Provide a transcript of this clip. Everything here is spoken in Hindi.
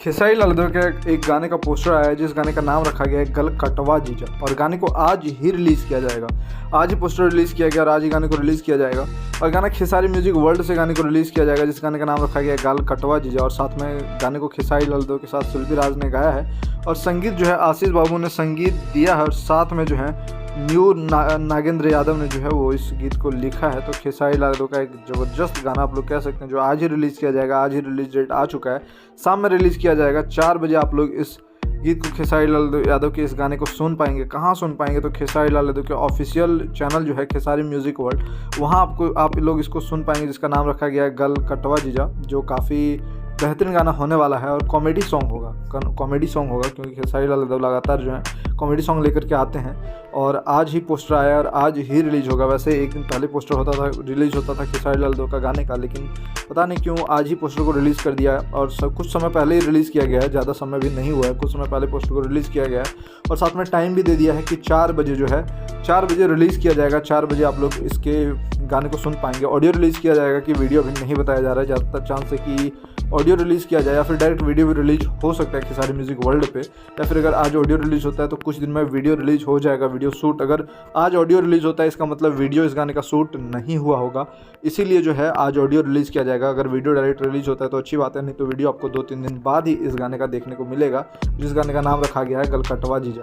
खेसारी लाल यादव के एक गाने का पोस्टर आया है जिस गाने का नाम रखा गया है गल कटवा जीजा, और गाने को आज ही रिलीज़ किया जाएगा। आज ही पोस्टर रिलीज़ किया गया और आज ही गाने को रिलीज़ किया जाएगा। और गाना खेसारी म्यूजिक वर्ल्ड से गाने को रिलीज़ किया जाएगा जिस गाने का नाम रखा गया है गल कटवा जीजा, और साथ में गाने को खेसारी लाल यादव के साथ शिल्पी राज ने गाया है और संगीत जो है आशीष बाबू ने संगीत दिया है, और साथ में जो है न्यू नागेंद्र यादव ने जो है वो इस गीत को लिखा है। तो खेसारी लाल यादव का एक ज़बरदस्त गाना आप लोग कह सकते हैं जो आज ही रिलीज़ किया जाएगा। आज ही रिलीज डेट आ चुका है, शाम में रिलीज़ किया जाएगा 4 बजे। आप लोग इस गीत को खेसारी लाल यादव के इस गाने को सुन पाएंगे। कहाँ सुन पाएंगे? तो खेसारी लाल यादव के ऑफिशियल चैनल जो है खेसारी म्यूजिक वर्ल्ड, वहाँ आप लोग इसको सुन पाएंगे जिसका नाम रखा गया है गल कटवा जीजा, जो काफ़ी बेहतरीन गाना होने वाला है और कॉमेडी सॉन्ग होगा क्योंकि खेसारी लाल यादव लगातार जो है कॉमेडी सॉन्ग लेकर के आते हैं। और आज ही पोस्टर आया और आज ही रिलीज़ होगा। वैसे एक दिन पहले पोस्टर रिलीज़ होता था खेसारी लाल यादव का गाने का, लेकिन पता नहीं क्यों आज ही पोस्टर को रिलीज़ कर दिया और कुछ समय पहले ही रिलीज़ किया गया है, ज़्यादा समय भी नहीं हुआ है, कुछ समय पहले पोस्टर को रिलीज़ किया गया है। और साथ में टाइम भी दे दिया है कि 4 बजे जो है 4 बजे रिलीज़ किया जाएगा। 4 बजे आप लोग इसके गाने को सुन पाएंगे। ऑडियो रिलीज़ किया जाएगा कि वीडियो अभी नहीं बताया जा रहा है, ज़्यादातर चांस है कि ऑडियो रिलीज़ किया जाए या फिर डायरेक्ट वीडियो भी रिलीज हो सकता है खेसारी म्यूजिक वर्ल्ड पे, या फिर अगर आज ऑडियो रिलीज़ होता है तो कुछ दिन में वीडियो रिलीज हो जाएगा, वीडियो शूट। अगर आज ऑडियो रिलीज़ होता है इसका मतलब वीडियो इस गाने का शूट नहीं हुआ होगा, इसीलिए जो है आज ऑडियो रिलीज़ किया जाएगा। अगर वीडियो डायरेक्ट रिलीज होता है तो अच्छी बात है, नहीं तो वीडियो आपको 2-3 दिन बाद ही इस गाने का देखने को मिलेगा जिस गाने का नाम रखा गया है गल कटवा जीजा।